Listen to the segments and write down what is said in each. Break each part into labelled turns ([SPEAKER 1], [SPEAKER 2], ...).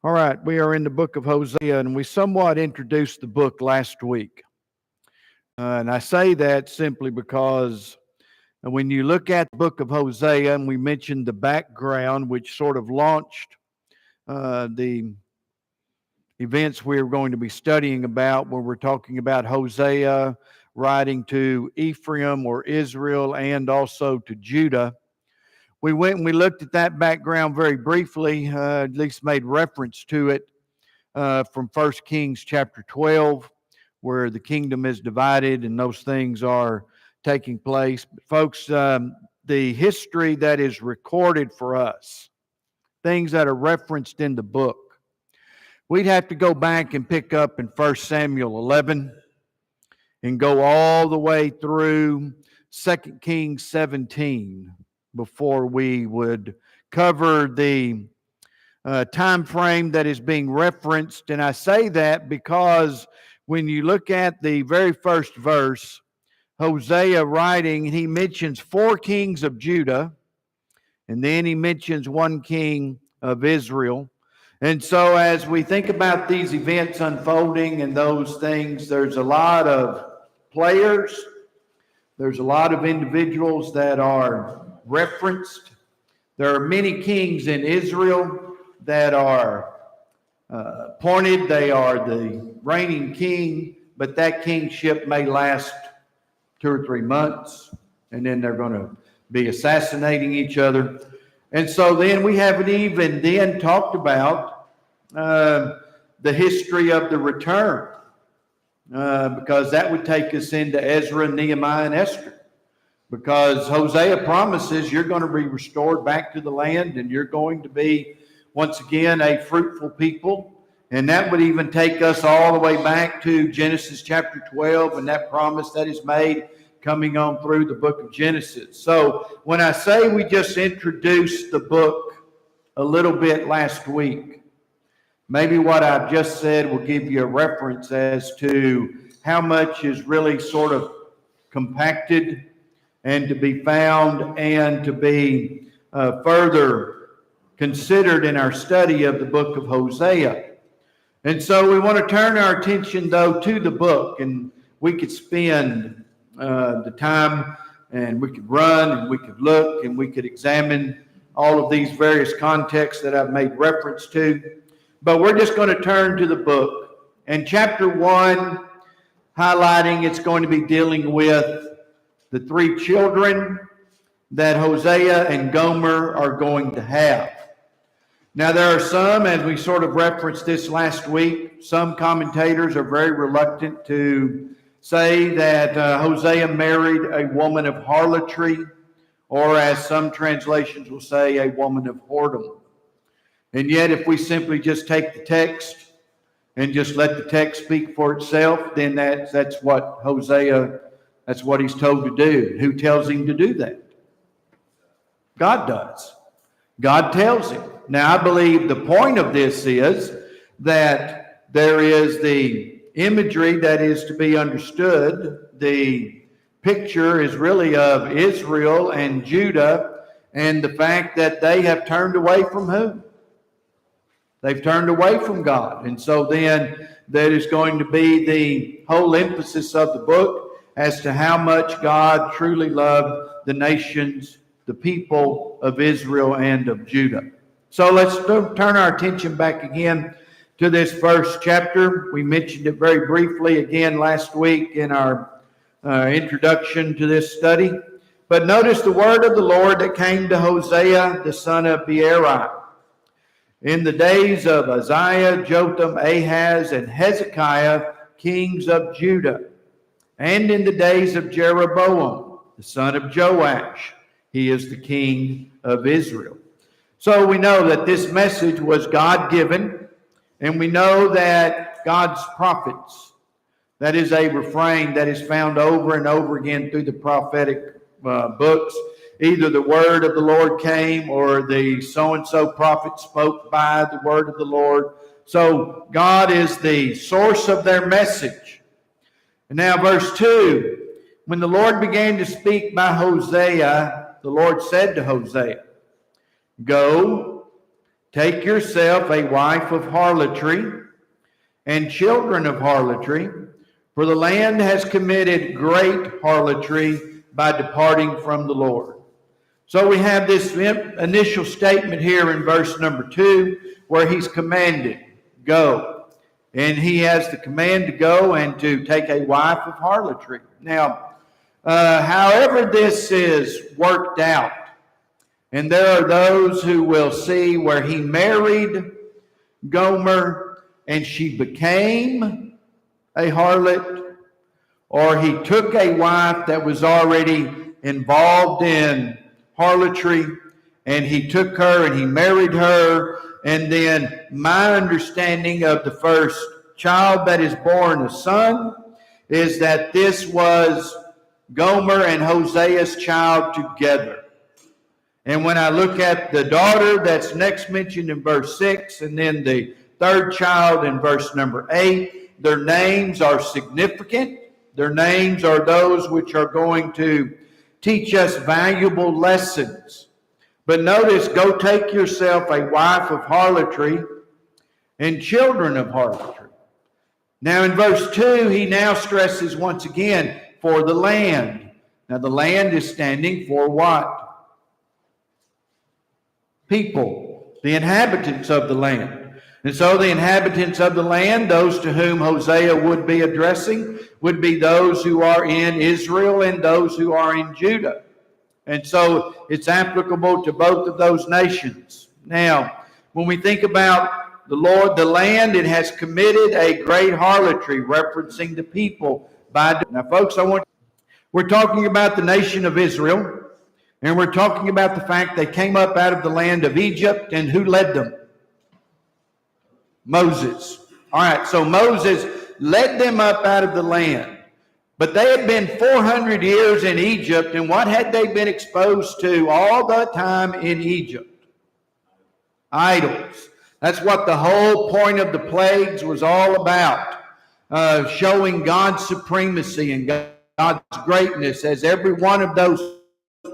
[SPEAKER 1] All right, we are in the book of Hosea, and we somewhat introduced the book last week. And I say that simply because when you look at the book of Hosea, and we mentioned the background, which sort of launched the events we're going to be studying about, where we're talking about Hosea writing to Ephraim or Israel and also to Judah. We went and we looked at that background very briefly, at least made reference to it from 1 Kings chapter 12, where the kingdom is divided and those things are taking place. But folks, the history that is recorded for us, things that are referenced in the book, we'd have to go back and pick up in 1 Samuel 11 and go all the way through 2 Kings 17 before we would cover the time frame that is being referenced. And I say that because when you look at the very first verse, Hosea writing, he mentions 4 kings of Judah, and then he mentions 1 king of Israel. And so as we think about these events unfolding and those things, there's a lot of players, there's a lot of individuals that are referenced. There are many kings in Israel that are appointed. They are the reigning king, but that kingship may last 2 or 3 months, and then they're going to be assassinating each other. And so then we haven't even then talked about the history of the return, because that would take us into Ezra, Nehemiah, and Esther. Because Hosea promises you're going to be restored back to the land and you're going to be, once again, a fruitful people. And that would even take us all the way back to Genesis chapter 12 and that promise that is made coming on through the book of Genesis. So when I say we just introduced the book a little bit last week, maybe what I've just said will give you a reference as to how much is really sort of compacted and to be found and to be further considered in our study of the book of Hosea. And so we want to turn our attention, though, to the book, and we could spend the time and we could run and we could look and we could examine all of these various contexts that I've made reference to. But we're just going to turn to the book. And chapter 1, highlighting, it's going to be dealing with the 3 children that Hosea and Gomer are going to have. Now, there are some, as we sort of referenced this last week, some commentators are very reluctant to say that Hosea married a woman of harlotry, or as some translations will say, a woman of whoredom. And yet, if we simply just take the text and just let the text speak for itself, then that's what Hosea, that's what he's told to do. Who tells him to do that? God does. God tells him. Now, I believe the point of this is that there is the imagery that is to be understood. The picture is really of Israel and Judah and the fact that they have turned away from whom? They've turned away from God. And so then that is going to be the whole emphasis of the book as to how much God truly loved the nations, the people of Israel and of Judah. So let's turn our attention back again to this first chapter. We mentioned it very briefly again last week in our introduction to this study. But notice the word of the Lord that came to Hosea, the son of Beeri, in the days of Uzziah, Jotham, Ahaz, and Hezekiah, kings of Judah, and in the days of Jeroboam, the son of Joash. He is the king of Israel. So we know that this message was God-given, and we know that God's prophets, that is a refrain that is found over and over again through the prophetic books. Either the word of the Lord came or the so-and-so prophet spoke by the word of the Lord. So God is the source of their message. And now verse 2, when the Lord began to speak by Hosea, the Lord said to Hosea, "Go, Take yourself a wife of harlotry and children of harlotry, for the land has committed great harlotry by departing from the Lord. So we have this initial statement here in verse number 2 where he's commanded, go. And he has the command to go and to take a wife of harlotry. Now, however this is worked out, and there are those who will see where he married Gomer and she became a harlot, or he took a wife that was already involved in harlotry and he took her and he married her. And then my understanding of the first child that is born, a son, is that this was Gomer and Hosea's child together. And when I look at the daughter that's next mentioned in verse 6, and then the third child in verse number 8, their names are significant. Their names are those which are going to teach us valuable lessons. But notice, go take yourself a wife of harlotry and children of harlotry. Now in verse 2, he now stresses once again, for the land. Now the land is standing for what? People, the inhabitants of the land. And so the inhabitants of the land, those to whom Hosea would be addressing, would be those who are in Israel and those who are in Judah. And so it's applicable to both of those nations. Now, when we think about the Lord, the land, it has committed a great harlotry, referencing the people. Now, folks, we're talking about the nation of Israel, and we're talking about the fact they came up out of the land of Egypt, and who led them? Moses. All right, so Moses led them up out of the land. But they had been 400 years in Egypt, and what had they been exposed to all the time in Egypt? Idols. That's what the whole point of the plagues was all about, showing God's supremacy and God's greatness. As every one of those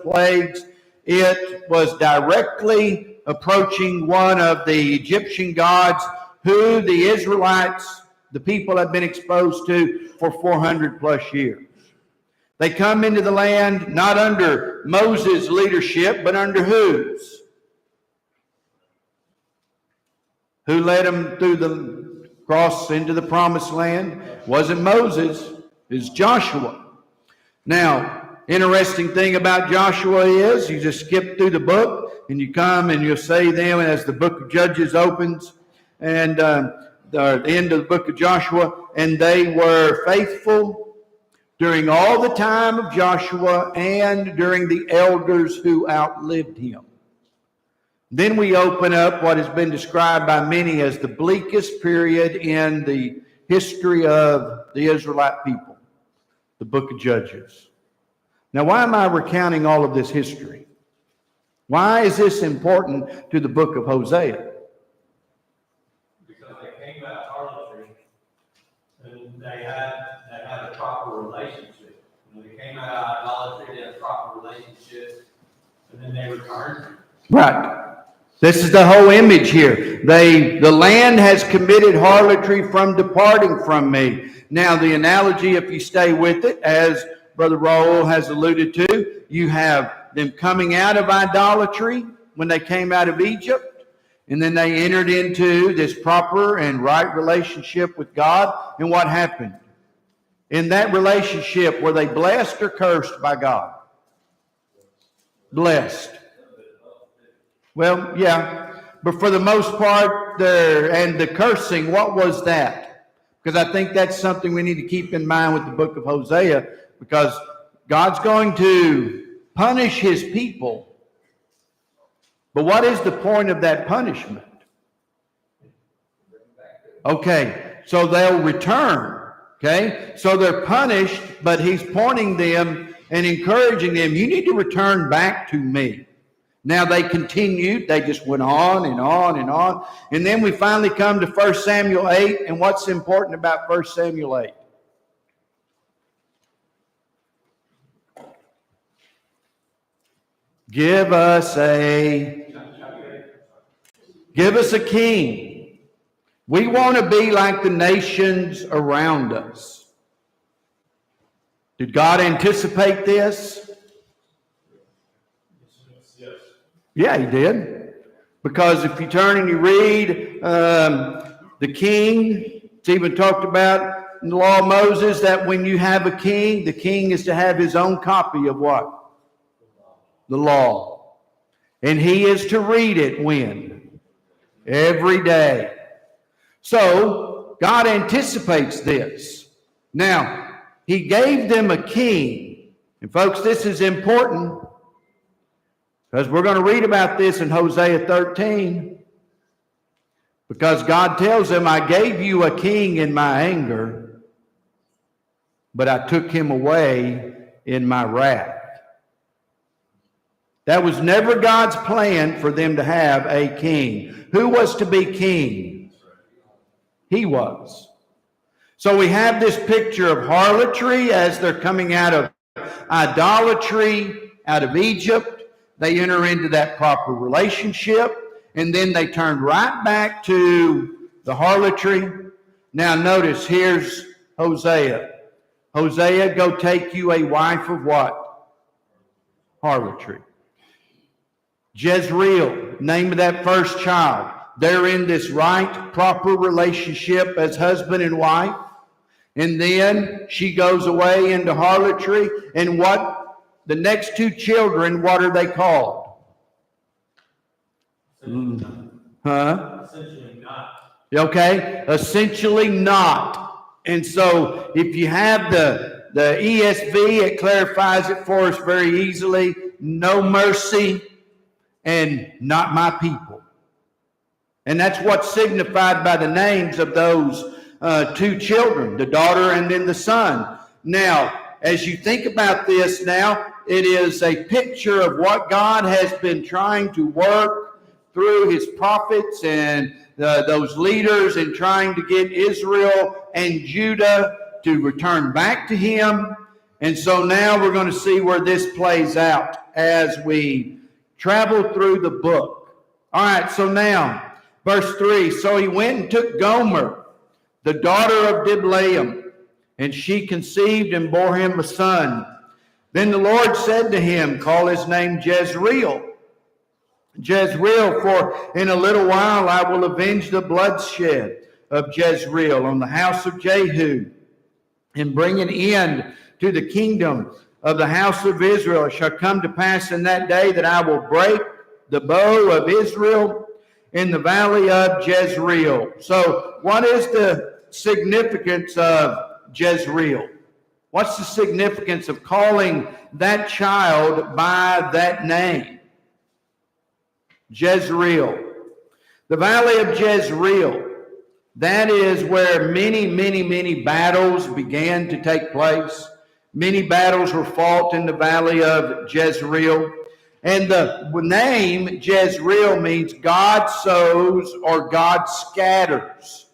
[SPEAKER 1] plagues, it was directly approaching one of the Egyptian gods who the Israelites, the people, have been exposed to for 400 plus years. They come into the land not under Moses' leadership, but under whose? Who led them through the cross into the promised land? Wasn't Moses, it was Joshua. Now, interesting thing about Joshua is you just skip through the book and you come and you'll see them as the book of Judges opens and the end of the book of Joshua, and they were faithful during all the time of Joshua and during the elders who outlived him. Then we open up what has been described by many as the bleakest period in the history of the Israelite people, the book of Judges. Now, why am I recounting all of this history? Why is this important to the book of Hosea?
[SPEAKER 2] Because they came out of harlotry and they had a proper relationship. When they came out of idolatry, they had a proper relationship, and then they returned.
[SPEAKER 1] Right. This is the whole image here. The land has committed harlotry from departing from me. Now, the analogy, if you stay with it, as Brother Raul has alluded to, you have them coming out of idolatry when they came out of Egypt, and then they entered into this proper and right relationship with God. And what happened? In that relationship, were they blessed or cursed by God? Blessed. Well, yeah, but for the most part, the cursing, what was that? Because I think that's something we need to keep in mind with the book of Hosea, because God's going to punish his people. But what is the point of that punishment? Okay, so they'll return. Okay, so they're punished, but he's pointing them and encouraging them, you need to return back to me. Now they continued, they just went on and on and on. And then we finally come to 1 Samuel 8. And what's important about 1 Samuel 8? Give us a... Give us a king. We want to be like the nations around us. Did God anticipate this?
[SPEAKER 2] Yes.
[SPEAKER 1] Yeah, he did. Because if you turn and you read the king, it's even talked about in the law of Moses that when you have a king, the king is to have his own copy of what? The law. And he is to read it when? Every day. So, God anticipates this. Now, he gave them a king. And folks, this is important because we're going to read about this in Hosea 13. Because God tells them, I gave you a king in my anger, but I took him away in my wrath. That was never God's plan for them to have a king. Who was to be king? He was. So we have this picture of harlotry as they're coming out of idolatry, out of Egypt. They enter into that proper relationship, and then they turn right back to the harlotry. Now notice, here's Hosea. Hosea, go take you a wife of what? Harlotry. Jezreel, name of that first child. They're in this right, proper relationship as husband and wife. And then she goes away into harlotry. And what? The next two children, what are they called?
[SPEAKER 2] Essentially not.
[SPEAKER 1] Okay? Essentially not. And so if you have the ESV, it clarifies it for us very easily. No mercy and not my people. And that's what's signified by the names of those two children, the daughter and then the son. Now, as you think about this now, it is a picture of what God has been trying to work through his prophets and those leaders in trying to get Israel and Judah to return back to him. And so now we're going to see where this plays out as we travel through the book. All right, so now, verse 3, so he went and took Gomer, the daughter of Diblaim, and she conceived and bore him a son. Then the Lord said to him, call his name Jezreel. Jezreel, for in a little while I will avenge the bloodshed of Jezreel on the house of Jehu, and bring an end to the kingdom of the house of Israel. It shall come to pass in that day that I will break the bow of Israel in the valley of Jezreel. So what is the significance of Jezreel? What's the significance of calling that child by that name? Jezreel. The valley of Jezreel. That is where many battles began to take place. Many battles were fought in the valley of Jezreel. And the name Jezreel means God sows or God scatters.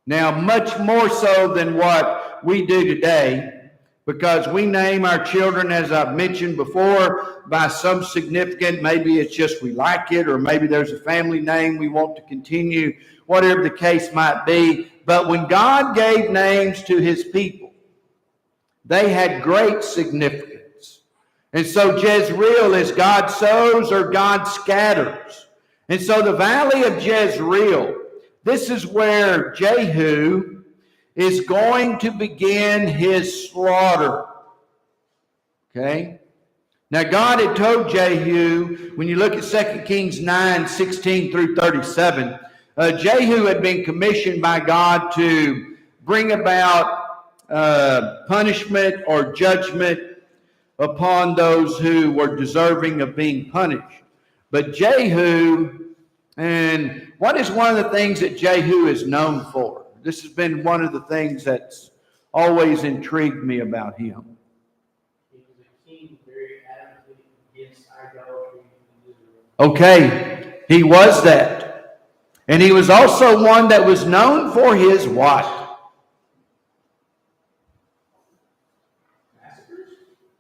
[SPEAKER 1] Now, much more so than what we do today, because we name our children, as I've mentioned before, by some significant, maybe it's just we like it, or maybe there's a family name we want to continue, whatever the case might be. But when God gave names to his people, they had great significance. And so Jezreel is God sows or God scatters. And so the valley of Jezreel, this is where Jehu is going to begin his slaughter. Okay? Now God had told Jehu, when you look at 2 Kings 9:16 through 37, Jehu had been commissioned by God to bring about punishment or judgment upon those who were deserving of being punished. But Jehu, and what is one of the things that Jehu is known for? This has been one of the things that's always intrigued me about him.
[SPEAKER 2] He was a king very adamantly against idolatry in Israel.
[SPEAKER 1] Okay, he was that. And he was also one that was known for his what?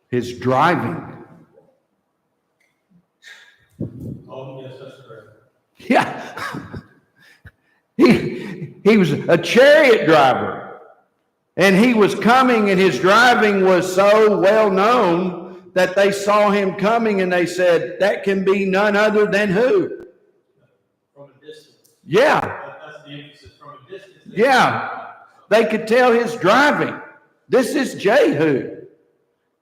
[SPEAKER 1] His driving.
[SPEAKER 2] Oh, yes, that's correct.
[SPEAKER 1] Yeah. He was a chariot driver. And he was coming, and his driving was so well known that they saw him coming and they said, that can be none other than who?
[SPEAKER 2] From a distance.
[SPEAKER 1] Yeah.
[SPEAKER 2] That's the emphasis, from a distance.
[SPEAKER 1] Yeah. They could tell his driving. This is Jehu.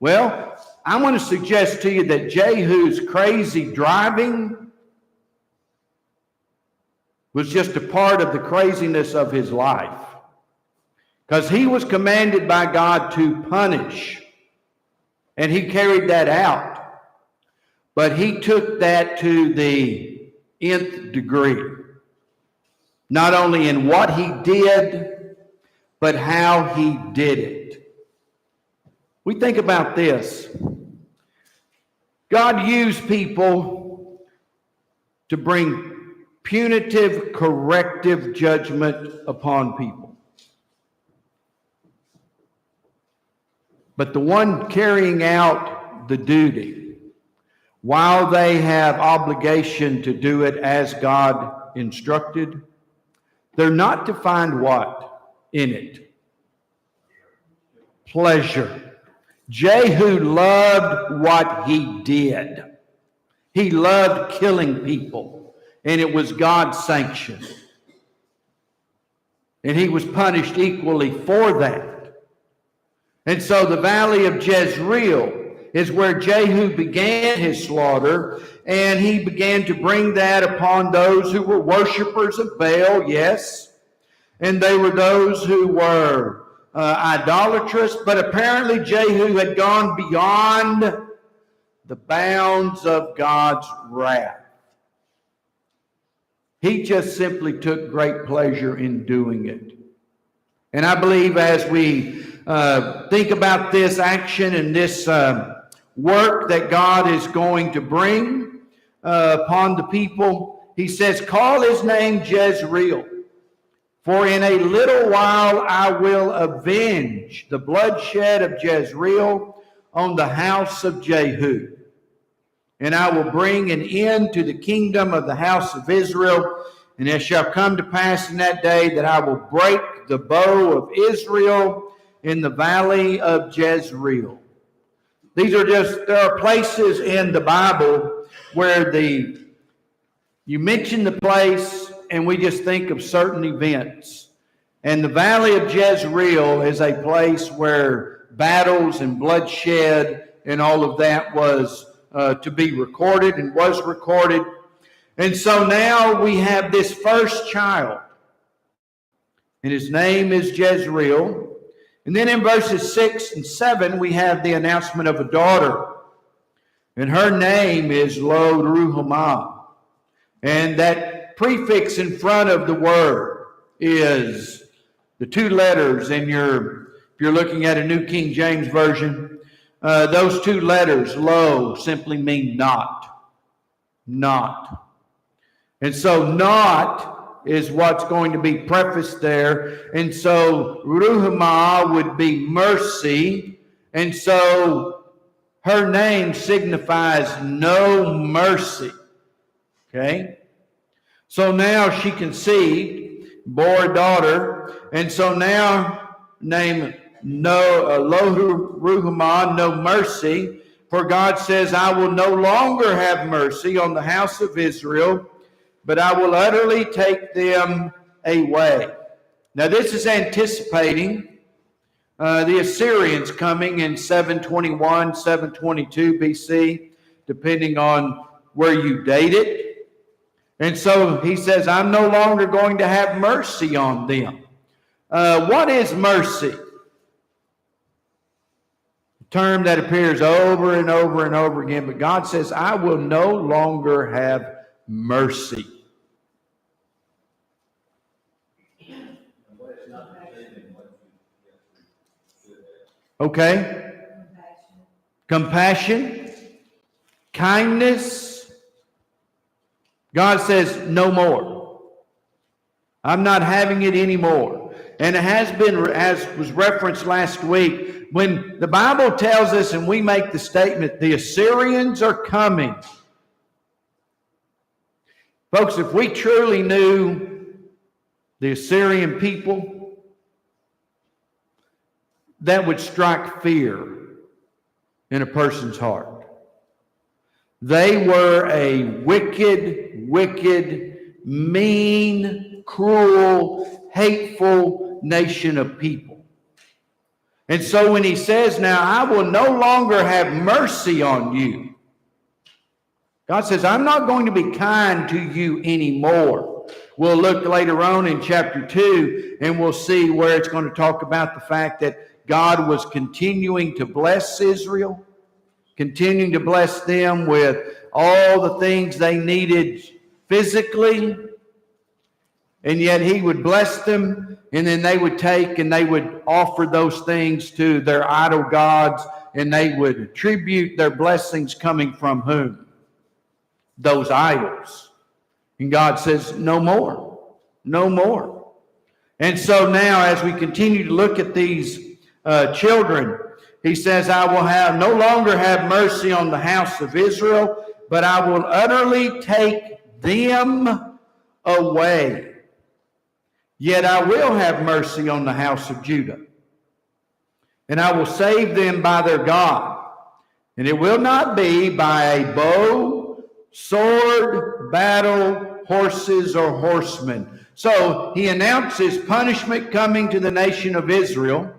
[SPEAKER 1] Well, I want to suggest to you that Jehu's crazy driving was just a part of the craziness of his life. Because he was commanded by God to punish. And he carried that out. But he took that to the nth degree. Not only in what he did, but how he did it. We think about this. God used people to bring punitive, corrective judgment upon people. But the one carrying out the duty, while they have obligation to do it as God instructed, they're not to find what in it? Pleasure. Jehu loved what he did. He loved killing people, and it was God's sanction. And he was punished equally for that. And so the valley of Jezreel is where Jehu began his slaughter, and he began to bring that upon those who were worshipers of Baal, yes, and they were those who were idolatrous, but apparently Jehu had gone beyond the bounds of God's wrath. He just simply took great pleasure in doing it. And I believe as we think about this action and this work that God is going to bring upon the people, he says, call his name Jezreel, for in a little while I will avenge the bloodshed of Jezreel on the house of Jehu. And I will bring an end to the kingdom of the house of Israel. And it shall come to pass in that day that I will break the bow of Israel in the valley of Jezreel. There are places in the Bible where you mention the place and we just think of certain events. And the valley of Jezreel is a place where battles and bloodshed and all of that was to be recorded and was recorded. And so now we have this first child, and his name is Jezreel. And then in verses 6 and 7, we have the announcement of a daughter, and her name is Lo-Ruhamah. And that prefix in front of the word is the two letters if you're looking at a New King James Version, those two letters, lo, simply mean not. Not. And so not is what's going to be prefaced there. And so Ruhamah would be mercy. And so her name signifies no mercy. Okay? So now she conceived, bore a daughter. And so now name Lo-Ruhamah, no mercy. For God says, I will no longer have mercy on the house of Israel, but I will utterly take them away. Now this is anticipating the Assyrians coming in 721, 722 BC, depending on where you date it. And so he says, I'm no longer going to have mercy on them. What is mercy? A term that appears over and over and over again, but God says, I will no longer have mercy. Okay? Compassion. Kindness. God says, no more. I'm not having it anymore. And it has been, as was referenced last week, when the Bible tells us and we make the statement, the Assyrians are coming. Folks, if we truly knew the Assyrian people, that would strike fear in a person's heart. They were a wicked, mean, cruel, hateful nation of people. And so when he says, now I will no longer have mercy on you, God says, I'm not going to be kind to you anymore. We'll look later on in chapter 2, and we'll see where it's going to talk about the fact that God was continuing to bless Israel, continuing to bless them with all the things they needed physically, and yet he would bless them, and then they would take and they would offer those things to their idol gods, and they would attribute their blessings coming from whom? Those idols. And God says, no more. No more. And so now as we continue to look at these children, he says, I will no longer have mercy on the house of Israel, but I will utterly take them away. Yet I will have mercy on the house of Judah, and I will save them by their God. And it will not be by a bow, sword, battle, horses, or horsemen. So he announces punishment coming to the nation of Israel.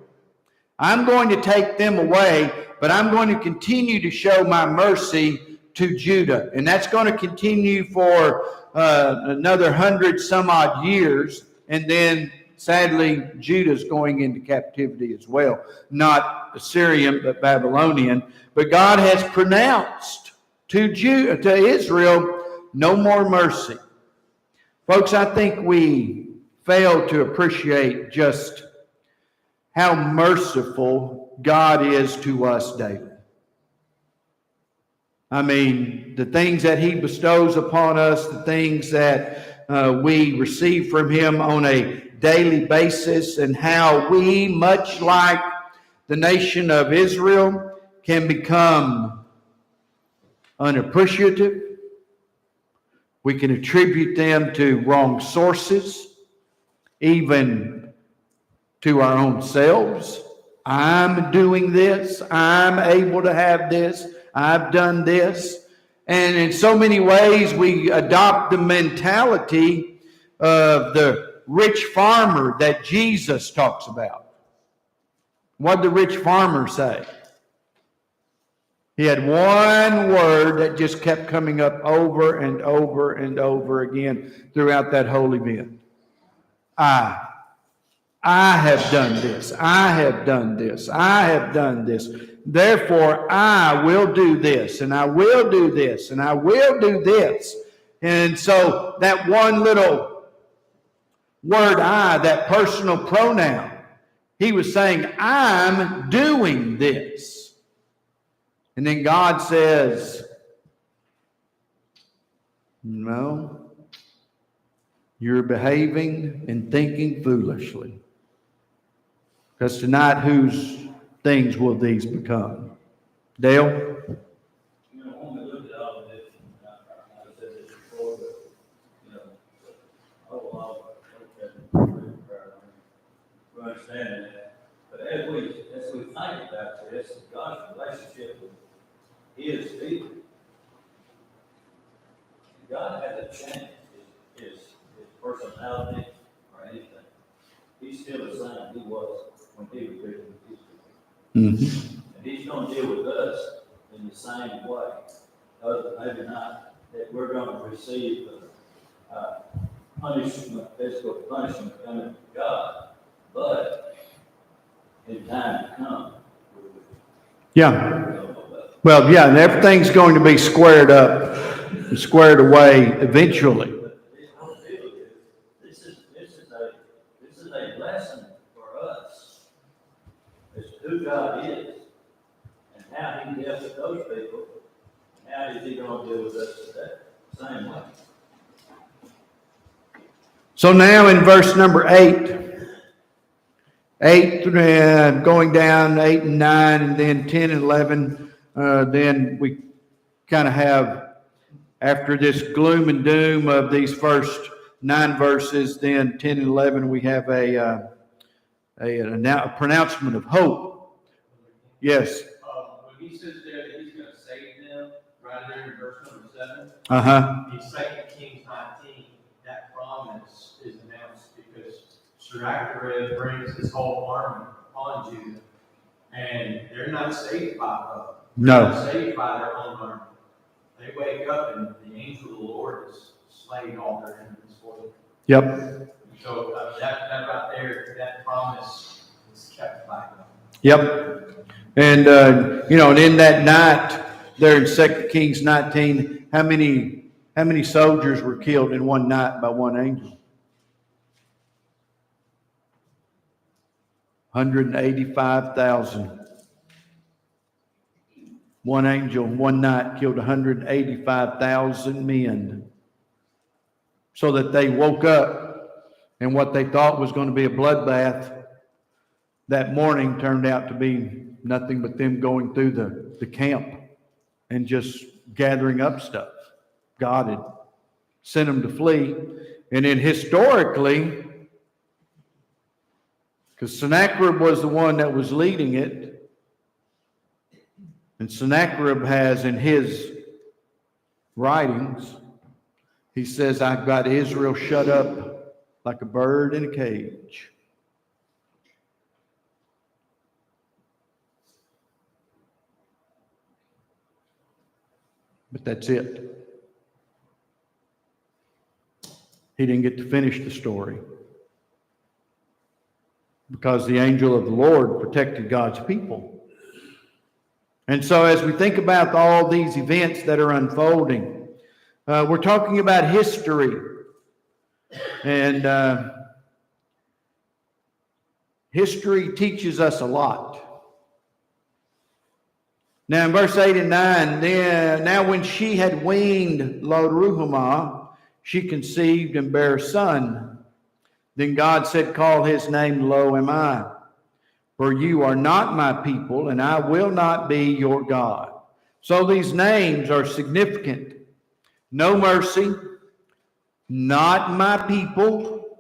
[SPEAKER 1] I'm going to take them away, but I'm going to continue to show my mercy to Judah. And that's going to continue for another 100 some odd years. And then, sadly, Judah's going into captivity as well. Not Assyrian, but Babylonian. But God has pronounced to Israel no more mercy. Folks, I think we fail to appreciate just how merciful God is to us daily. I mean, the things that he bestows upon us, the things that we receive from him on a daily basis, and how we, much like the nation of Israel, can become unappreciative. We can attribute them to wrong sources, even to our own selves. I'm doing this. I'm able to have this. I've done this. And in so many ways, we adopt the mentality of the rich farmer that Jesus talks about. What did the rich farmer say? He had one word that just kept coming up over and over and over again throughout that whole event. I have done this. I have done this. I have done this. Therefore, I will do this, and I will do this, and I will do this. And so that one little word, I, that personal pronoun, he was saying, I'm doing this. And then God says, no, you're behaving and thinking foolishly. Because tonight, whose things will these become? Dale?
[SPEAKER 3] You know, when we look at all of this, I said this before, but, you know, we understand that. But as we think about this, God's relationship with his people, God hasn't changed his personality or anything. He's still the same he was when he was living with his people.
[SPEAKER 1] Mm-hmm.
[SPEAKER 3] And he's going to deal with us in the same way. Other maybe not that we're going to receive punishment, physical punishment coming from God, but in time to come.
[SPEAKER 1] Yeah. Well, yeah, and everything's going to be squared up and squared away eventually.
[SPEAKER 3] This is a lesson for us as to who God is and how he deals with those people. How is he going to deal with us today? Same way.
[SPEAKER 1] So now in verse number 8, going down 8 and 9, and then 10 and 11, then we kind of have After this gloom and doom of these first 9 verses, then 10 and 11, we have a pronouncement of hope. Yes.
[SPEAKER 2] When he says there that he's going to save them, right there in verse number 7, in 2 Kings 19, that promise is announced because Sennacherib brings his whole army upon Judah, and they're not saved by love. They're not saved by their own army. They wake up and the angel of the Lord is slaying all their enemies for them.
[SPEAKER 1] Yep.
[SPEAKER 2] So that right there, that promise is kept by God.
[SPEAKER 1] Yep. And, and in that night, there in 2 Kings 19, how many soldiers were killed in one night by one angel? 185,000. One angel, one night, killed 185,000 men. So that they woke up, and what they thought was going to be a bloodbath that morning turned out to be nothing but them going through the camp and just gathering up stuff. God had sent them to flee. And then historically, because Sennacherib was the one that was leading it, and Sennacherib has in his writings, he says, I've got Israel shut up like a bird in a cage. But that's it. He didn't get to finish the story because the angel of the Lord protected God's people. And so as we think about all these events that are unfolding, we're talking about history. And history teaches us a lot. Now in verse 8 and 9, now when she had weaned Lo-ruhamah, she conceived and bare a son. Then God said, call his name Lo-ammi. For you are not my people, and I will not be your God. So these names are significant. No mercy, not my people.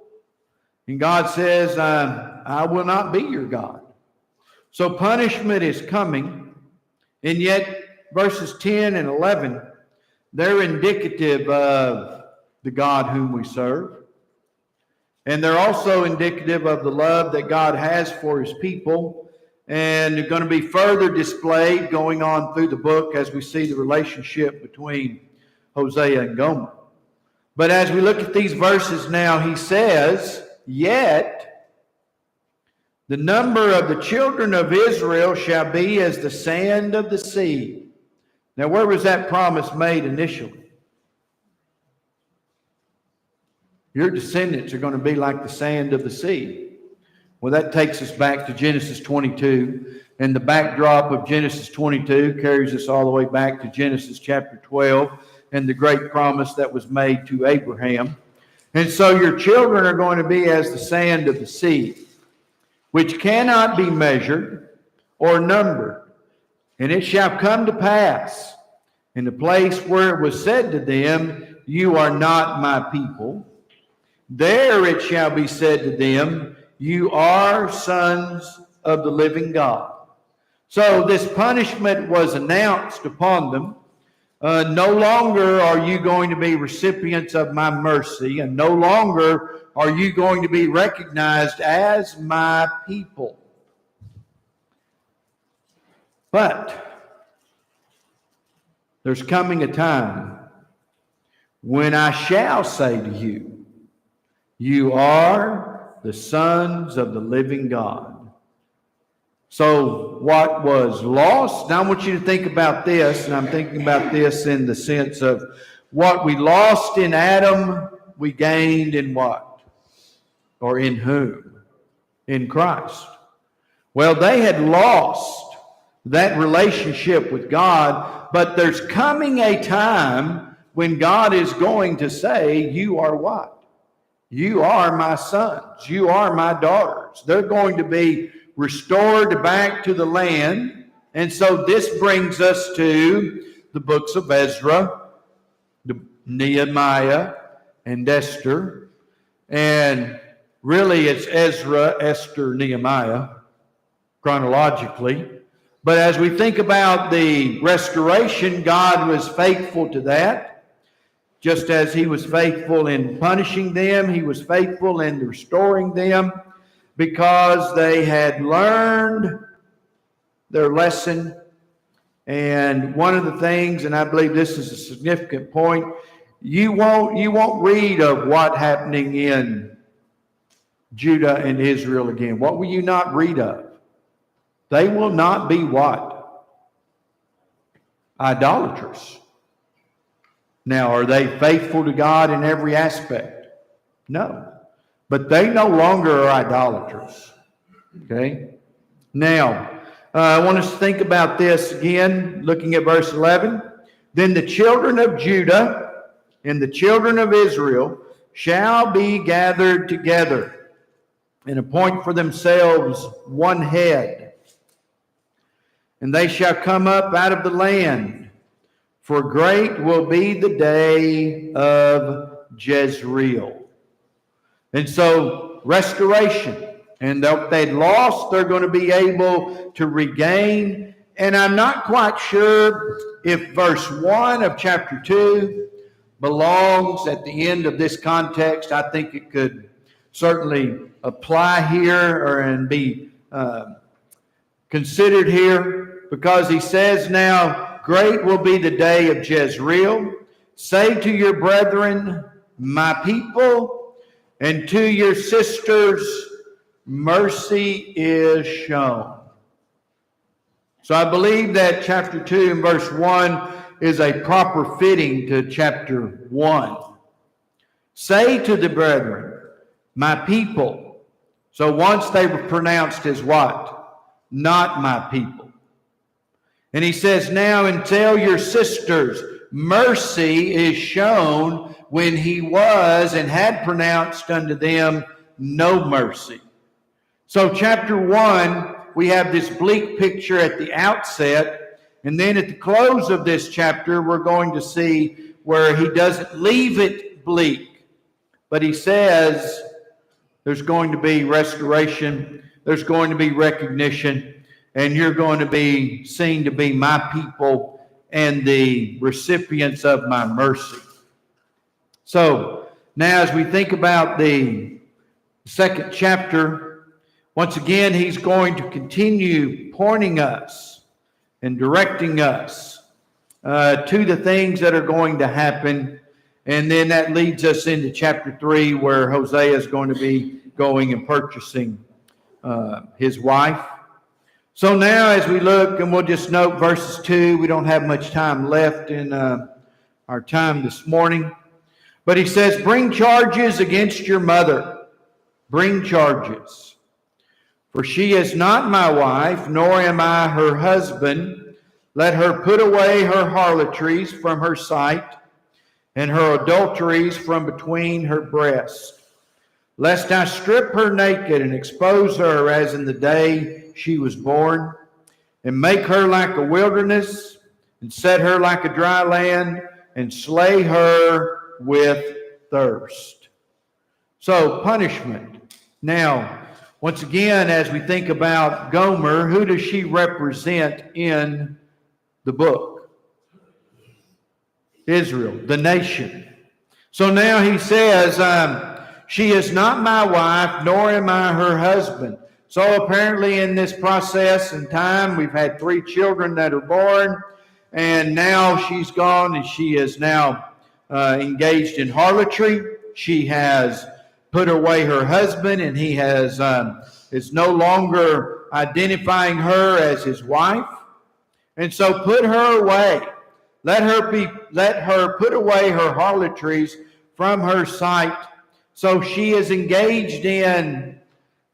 [SPEAKER 1] And God says, I will not be your God. So punishment is coming. And yet, verses 10 and 11, they're indicative of the God whom we serve. And they're also indicative of the love that God has for his people. And they're going to be further displayed going on through the book as we see the relationship between Hosea and Gomer. But as we look at these verses now, he says, yet the number of the children of Israel shall be as the sand of the sea. Now, where was that promise made initially? Your descendants are going to be like the sand of the sea. Well, that takes us back to Genesis 22. And the backdrop of Genesis 22 carries us all the way back to Genesis chapter 12 and the great promise that was made to Abraham. And so your children are going to be as the sand of the sea, which cannot be measured or numbered. And it shall come to pass in the place where it was said to them, you are not my people, there it shall be said to them, you are sons of the living God. So this punishment was announced upon them. No longer are you going to be recipients of my mercy, and no longer are you going to be recognized as my people. But there's coming a time when I shall say to you, you are the sons of the living God. So what was lost, now I want you to think about this, and I'm thinking about this in the sense of what we lost in Adam, we gained in what? Or in whom? In Christ. Well, they had lost that relationship with God, but there's coming a time when God is going to say, you are what? You are my sons. You are my daughters. They're going to be restored back to the land. And so this brings us to the books of Ezra, the Nehemiah, and Esther. And really it's Ezra, Esther, Nehemiah, chronologically. But as we think about the restoration, God was faithful to that. Just as he was faithful in punishing them, he was faithful in restoring them because they had learned their lesson. And one of the things, and I believe this is a significant point, you won't read of what happening in Judah and Israel again. What will you not read of? They will not be what? Idolaters. Now, are they faithful to God in every aspect? No. But they no longer are idolaters. Okay? Now, I want us to think about this again, looking at verse 11. Then the children of Judah and the children of Israel shall be gathered together and appoint for themselves one head. And they shall come up out of the land, for great will be the day of Jezreel. And so, restoration. And what they'd lost, they're going to be able to regain. And I'm not quite sure if verse 1 of chapter 2 belongs at the end of this context. I think it could certainly apply here and be considered here, because he says now, great will be the day of Jezreel. Say to your brethren, my people, and to your sisters, mercy is shown. So I believe that chapter 2 and verse 1 is a proper fitting to chapter 1. Say to the brethren, my people. So once they were pronounced as what? Not my people. And he says now, and tell your sisters, mercy is shown, when he was and had pronounced unto them no mercy. So chapter 1, we have this bleak picture at the outset, and then at the close of this chapter, we're going to see where he doesn't leave it bleak, but he says there's going to be restoration, there's going to be recognition, and you're going to be seen to be my people and the recipients of my mercy. So now as we think about the second chapter, once again, he's going to continue pointing us and directing us to the things that are going to happen. And then that leads us into chapter 3, where Hosea is going to be going and purchasing his wife. So now as we look, and we'll just note verses 2, we don't have much time left in our time this morning. But he says, bring charges against your mother. Bring charges. For she is not my wife, nor am I her husband. Let her put away her harlotries from her sight, and her adulteries from between her breasts. Lest I strip her naked and expose her as in the day she was born, and make her like a wilderness, and set her like a dry land, and slay her with thirst. So, punishment. Now, once again, as we think about Gomer, who does she represent in the book? Israel, the nation. So now he says, she is not my wife, nor am I her husband. So apparently in this process and time, we've had 3 children that are born, and now she's gone, and she is now engaged in harlotry. She has put away her husband, and he has is no longer identifying her as his wife. And so put her away. Let her put away her harlotries from her sight. So she is engaged in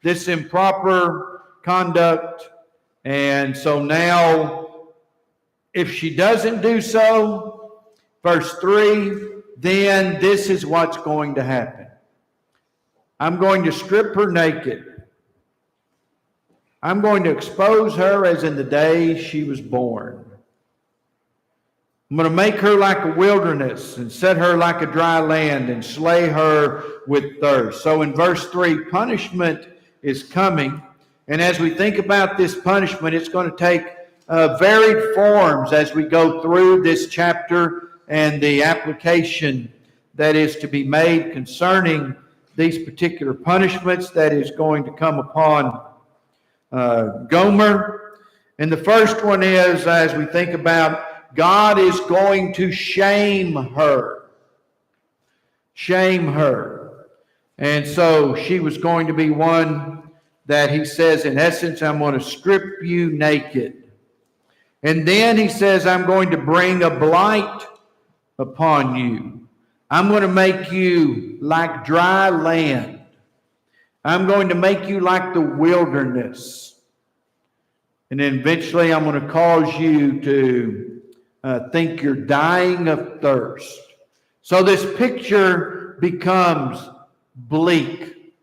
[SPEAKER 1] this improper conduct. And so now, if she doesn't do so, verse 3, then this is what's going to happen. I'm going to strip her naked. I'm going to expose her as in the day she was born. I'm going to make her like a wilderness and set her like a dry land and slay her with thirst. So in verse 3, punishment is coming. And as we think about this punishment, it's going to take varied forms as we go through this chapter and the application that is to be made concerning these particular punishments that is going to come upon Gomer. And the first one is, as we think about, God is going to shame her. Shame her. And so she was going to be one that he says, in essence, I'm going to strip you naked. And then he says, I'm going to bring a blight upon you. I'm going to make you like dry land. I'm going to make you like the wilderness. And then eventually I'm going to cause you to think you're dying of thirst. So this picture becomes bleak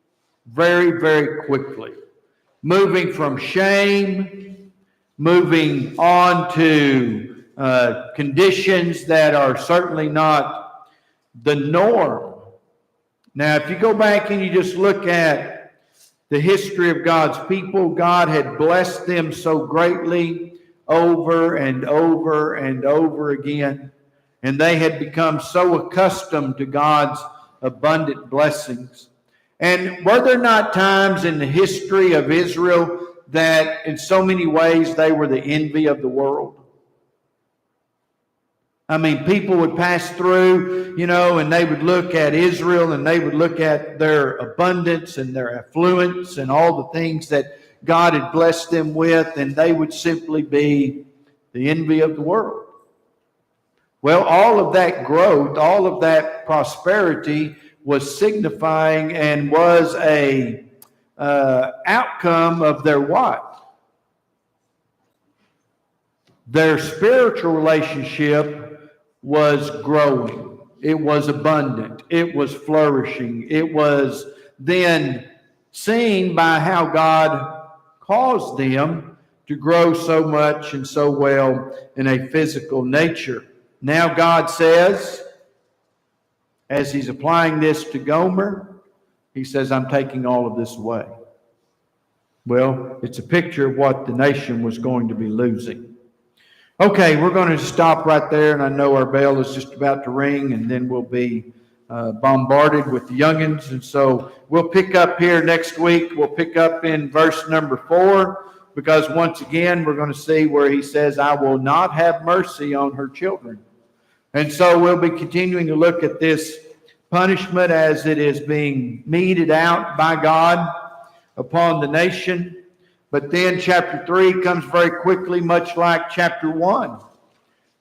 [SPEAKER 1] very, very quickly. Moving from shame, moving on to conditions that are certainly not the norm. Now, if you go back and you just look at the history of God's people, God had blessed them so greatly over and over and over again. And they had become so accustomed to God's abundant blessings. And were there not times in the history of Israel that in so many ways they were the envy of the world? I mean, people would pass through, and they would look at Israel and they would look at their abundance and their affluence and all the things that God had blessed them with, and they would simply be the envy of the world. Well, all of that growth, all of that prosperity was signifying and was a outcome of their what? Their spiritual relationship was growing. It was abundant. It was flourishing. It was then seen by how God caused them to grow so much and so well in a physical nature. Now God says, as he's applying this to Gomer, he says, I'm taking all of this away. Well, it's a picture of what the nation was going to be losing. Okay, we're going to stop right there, and I know our bell is just about to ring, and then we'll be bombarded with the youngins. And so we'll pick up here next week. We'll pick up in verse number 4, because once again, we're going to see where he says, I will not have mercy on her children. And so we'll be continuing to look at this punishment as it is being meted out by God upon the nation. But then chapter 3 comes very quickly, much like chapter 1.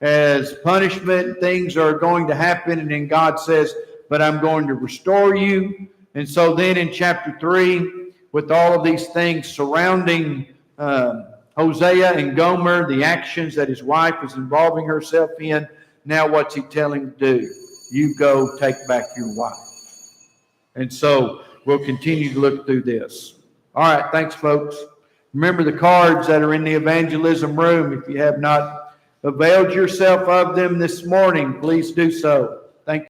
[SPEAKER 1] As punishment, things are going to happen, and then God says, but I'm going to restore you. And so then in chapter 3, with all of these things surrounding Hosea and Gomer, the actions that his wife is involving herself in, now what's he telling him to do? You go take back your wife. And so we'll continue to look through this. All right, thanks, folks. Remember the cards that are in the evangelism room. If you have not availed yourself of them this morning, please do so.